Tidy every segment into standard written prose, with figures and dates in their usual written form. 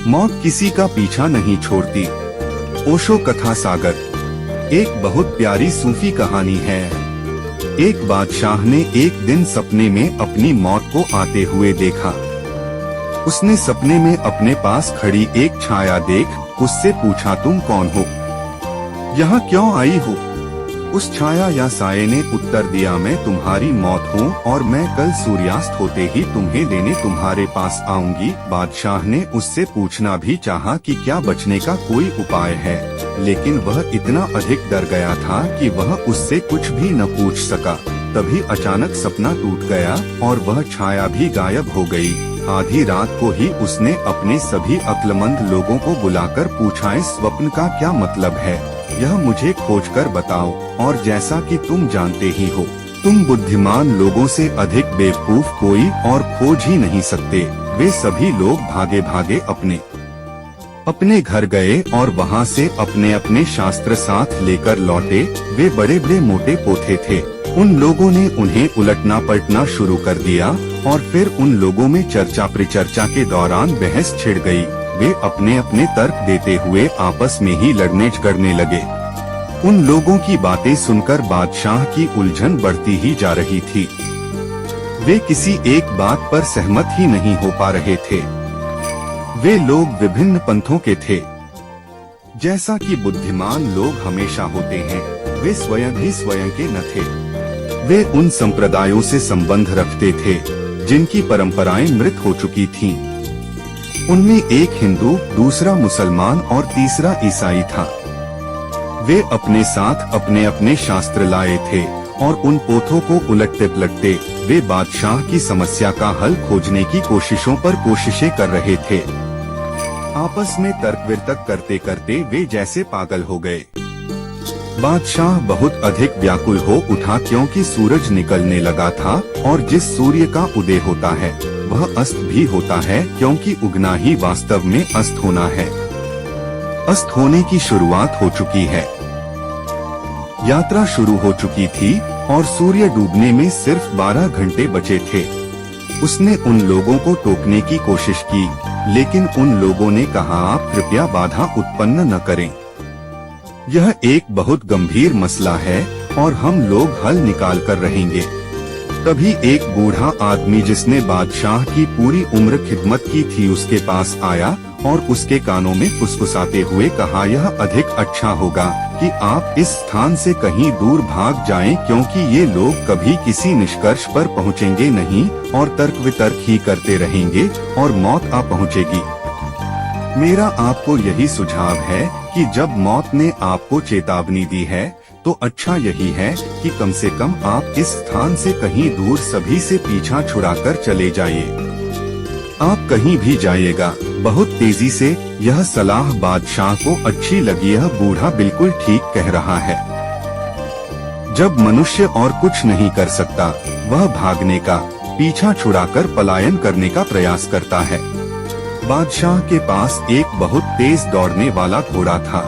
मौत किसी का पीछा नहीं छोड़ती। ओशो कथा सागर। एक बहुत प्यारी सूफी कहानी है। एक बादशाह ने एक दिन सपने में अपनी मौत को आते हुए देखा। उसने सपने में अपने पास खड़ी एक छाया देख उससे पूछा, तुम कौन हो, यहाँ क्यों आई हो? उस छाया या साये ने उत्तर दिया, मैं तुम्हारी मौत हूँ और मैं कल सूर्यास्त होते ही तुम्हें लेने तुम्हारे पास आऊंगी। बादशाह ने उससे पूछना भी चाहा कि क्या बचने का कोई उपाय है, लेकिन वह इतना अधिक डर गया था कि वह उससे कुछ भी न पूछ सका। तभी अचानक सपना टूट गया और वह छाया भी गायब हो गई। आधी रात को ही उसने अपने सभी अक्लमंद लोगों को बुलाकर पूछा, इस स्वप्न का क्या मतलब है, यह मुझे खोजकर बताओ। और जैसा कि तुम जानते ही हो, तुम बुद्धिमान लोगों से अधिक बेवकूफ कोई और खोज ही नहीं सकते। वे सभी लोग भागे भागे अपने घर गए और वहाँ से अपने अपने शास्त्र साथ लेकर लौटे। वे बड़े बड़े मोटे पोथे थे। उन लोगों ने उन्हें उलटना पलटना शुरू कर दिया और फिर उन लोगों में चर्चा परिचर्चा के दौरान बहस छिड़ गई। वे अपने अपने तर्क देते हुए आपस में ही लड़ने झगड़ने लगे। उन लोगों की बातें सुनकर बादशाह की उलझन बढ़ती ही जा रही थी। वे किसी एक बात पर सहमत ही नहीं हो पा रहे थे। वे लोग विभिन्न पंथों के थे। जैसा कि बुद्धिमान लोग हमेशा होते हैं, वे स्वयं भी स्वयं के न थे। वे उन संप्रदायों से संबंध रखते थे जिनकी परंपराएं मृत हो चुकी थीं। उनमें एक हिंदू, दूसरा मुसलमान और तीसरा ईसाई था। वे अपने साथ अपने अपने शास्त्र लाए थे और उन पोथों को उलटते पलटते वे बादशाह की समस्या का हल खोजने की कोशिशों पर कोशिशें कर रहे थे। आपस में तर्क वितर्क करते करते वे जैसे पागल हो गए। बादशाह बहुत अधिक व्याकुल हो उठा, क्योंकि सूरज निकलने लगा था और जिस सूर्य का उदय होता है वह अस्त भी होता है, क्योंकि उगना ही वास्तव में अस्त होना है। अस्त होने की शुरुआत हो चुकी है। यात्रा शुरू हो चुकी थी और सूर्य डूबने में सिर्फ 12 घंटे बचे थे। उसने उन लोगों को टोकने की कोशिश की, लेकिन उन लोगों ने कहा, आप कृपया बाधा उत्पन्न न करें। यह एक बहुत गंभीर मसला है और हम लोग हल निकाल कर रहेंगे। तभी एक बूढ़ा आदमी जिसने बादशाह की पूरी उम्र खिदमत की थी उसके पास आया और उसके कानों में फुसफुसाते हुए कहा, यह अधिक अच्छा होगा कि आप इस स्थान से कहीं दूर भाग जाएं, क्योंकि ये लोग कभी किसी निष्कर्ष पर पहुंचेंगे नहीं और तर्क वितर्क ही करते रहेंगे और मौत आ पहुंचेगी। मेरा आपको यही सुझाव है कि जब मौत ने आपको चेतावनी दी है तो अच्छा यही है कि कम से कम आप इस स्थान से कहीं दूर सभी से पीछा छुड़ाकर चले जाइए। आप कहीं भी जाइएगा बहुत तेजी से। यह सलाह बादशाह को अच्छी लगी। यह बूढ़ा बिल्कुल ठीक कह रहा है। जब मनुष्य और कुछ नहीं कर सकता, वह भागने का, पीछा छुड़ाकर पलायन करने का प्रयास करता है। बादशाह के पास एक बहुत तेज दौड़ने वाला घोड़ा था।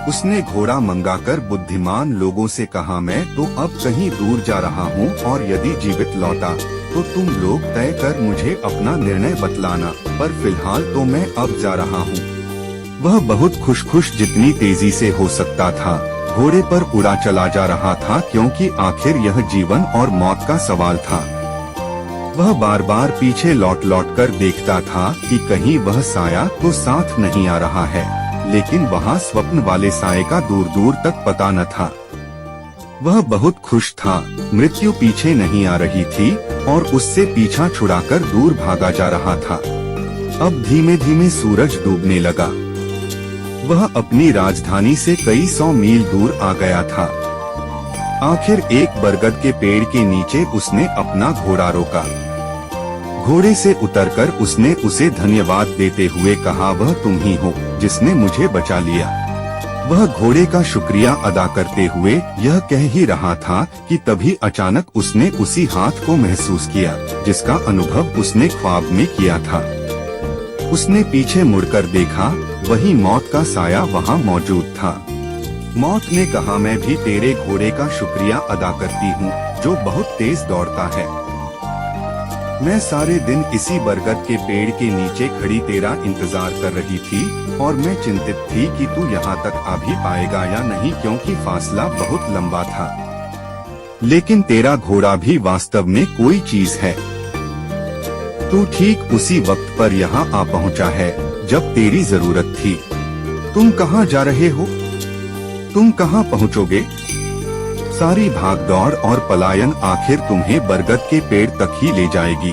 उसने घोड़ा मंगाकर बुद्धिमान लोगों से कहा, मैं तो अब कहीं दूर जा रहा हूँ और यदि जीवित लौटा तो तुम लोग तय कर मुझे अपना निर्णय बतलाना, पर फिलहाल तो मैं अब जा रहा हूँ। वह बहुत खुश जितनी तेजी से हो सकता था घोड़े पर उड़ा चला जा रहा था, क्योंकि आखिर यह जीवन और मौत का सवाल था। वह बार बार पीछे लौट कर देखता था कि कहीं वह साया तो साथ नहीं आ रहा है, लेकिन वहाँ स्वप्न वाले साये का दूर दूर तक पता न था। वह बहुत खुश था। मृत्यु पीछे नहीं आ रही थी और उससे पीछा छुड़ाकर दूर भागा जा रहा था। अब धीमे धीमे सूरज डूबने लगा। वह अपनी राजधानी से कई 100 मील दूर आ गया था। आखिर एक बरगद के पेड़ के नीचे उसने अपना घोड़ा रोका। घोड़े से उतरकर उसने उसे धन्यवाद देते हुए कहा, वह तुम ही हो जिसने मुझे बचा लिया। वह घोड़े का शुक्रिया अदा करते हुए यह कह ही रहा था कि तभी अचानक उसने उसी हाथ को महसूस किया जिसका अनुभव उसने ख्वाब में किया था। उसने पीछे मुड़कर देखा, वही मौत का साया वहाँ मौजूद था। मौत ने कहा, मैं भी तेरे घोड़े का शुक्रिया अदा करती हूँ जो बहुत तेज दौड़ता है। मैं सारे दिन इसी बरगद के पेड़ के नीचे खड़ी तेरा इंतजार कर रही थी और मैं चिंतित थी कि तू यहाँ तक आ भी पाएगा या नहीं, क्योंकि फासला बहुत लंबा था। लेकिन तेरा घोड़ा भी वास्तव में कोई चीज है। तू ठीक उसी वक्त पर यहाँ आ पहुँचा है जब तेरी जरूरत थी। तुम कहाँ जा रहे हो? तुम कहाँ पहुँचोगे? सारी भागदौड़ और पलायन आखिर तुम्हें बरगद के पेड़ तक ही ले जाएगी।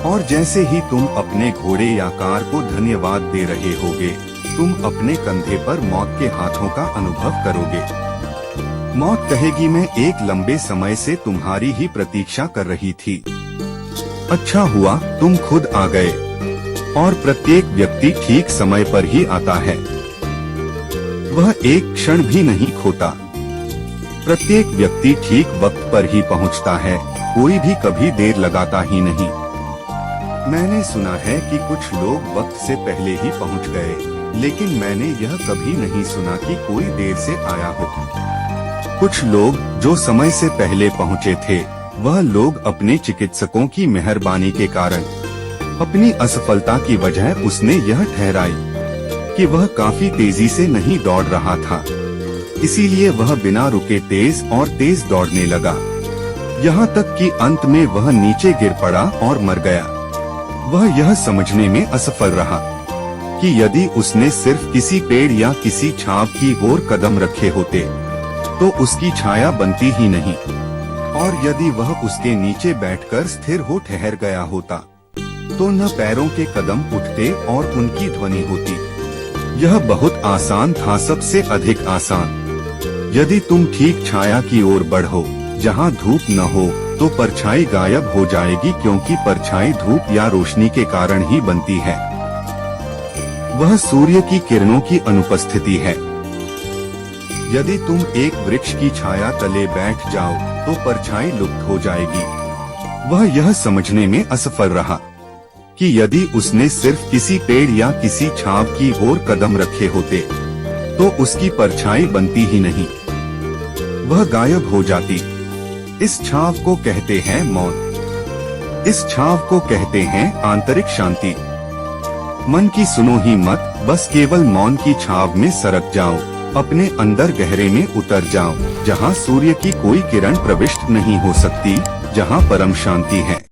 और जैसे ही तुम अपने घोड़े या कार को धन्यवाद दे रहे होगे, तुम अपने कंधे पर मौत के हाथों का अनुभव करोगे। मौत कहेगी, मैं एक लंबे समय से तुम्हारी ही प्रतीक्षा कर रही थी। अच्छा हुआ तुम खुद आ गए। और प्रत्येक व्यक्ति ठीक समय पर ही आता है, वह एक क्षण भी नहीं खोता। प्रत्येक व्यक्ति ठीक वक्त पर ही पहुंचता है, कोई भी कभी देर लगाता ही नहीं। मैंने सुना है कि कुछ लोग वक्त से पहले ही पहुंच गए, लेकिन मैंने यह कभी नहीं सुना कि कोई देर से आया हो। कुछ लोग जो समय से पहले पहुंचे थे, वह लोग अपने चिकित्सकों की मेहरबानी के कारण, अपनी असफलता की वजह उसने यह ठहराई कि वह काफी तेजी से नहीं दौड़ रहा था, इसीलिए वह बिना रुके तेज और तेज दौड़ने लगा, यहाँ तक कि अंत में वह नीचे गिर पड़ा और मर गया। वह यह समझने में असफल रहा कि यदि उसने सिर्फ किसी पेड़ या किसी छाप की ओर कदम रखे होते तो उसकी छाया बनती ही नहीं, और यदि वह उसके नीचे बैठकर स्थिर हो ठहर गया होता तो न पैरों के कदम उठते और उनकी ध्वनि होती। यह बहुत आसान था, सबसे अधिक आसान। यदि तुम ठीक छाया की ओर बढ़ो जहाँ धूप न हो तो परछाई गायब हो जाएगी, क्योंकि परछाई धूप या रोशनी के कारण ही बनती है। वह सूर्य की किरणों की अनुपस्थिति है। यदि तुम एक वृक्ष की छाया तले बैठ जाओ तो परछाई लुप्त हो जाएगी। वह यह समझने में असफल रहा कि यदि उसने सिर्फ किसी पेड़ या किसी छाप की ओर कदम रखे होते तो उसकी परछाई बनती ही नहीं, वह गायब हो जाती। इस छाव को कहते हैं मौन। इस छाव को कहते हैं आंतरिक शांति। मन की सुनो ही मत, बस केवल मौन की छाव में सरक जाओ, अपने अंदर गहरे में उतर जाओ, जहाँ सूर्य की कोई किरण प्रविष्ट नहीं हो सकती, जहाँ परम शांति है।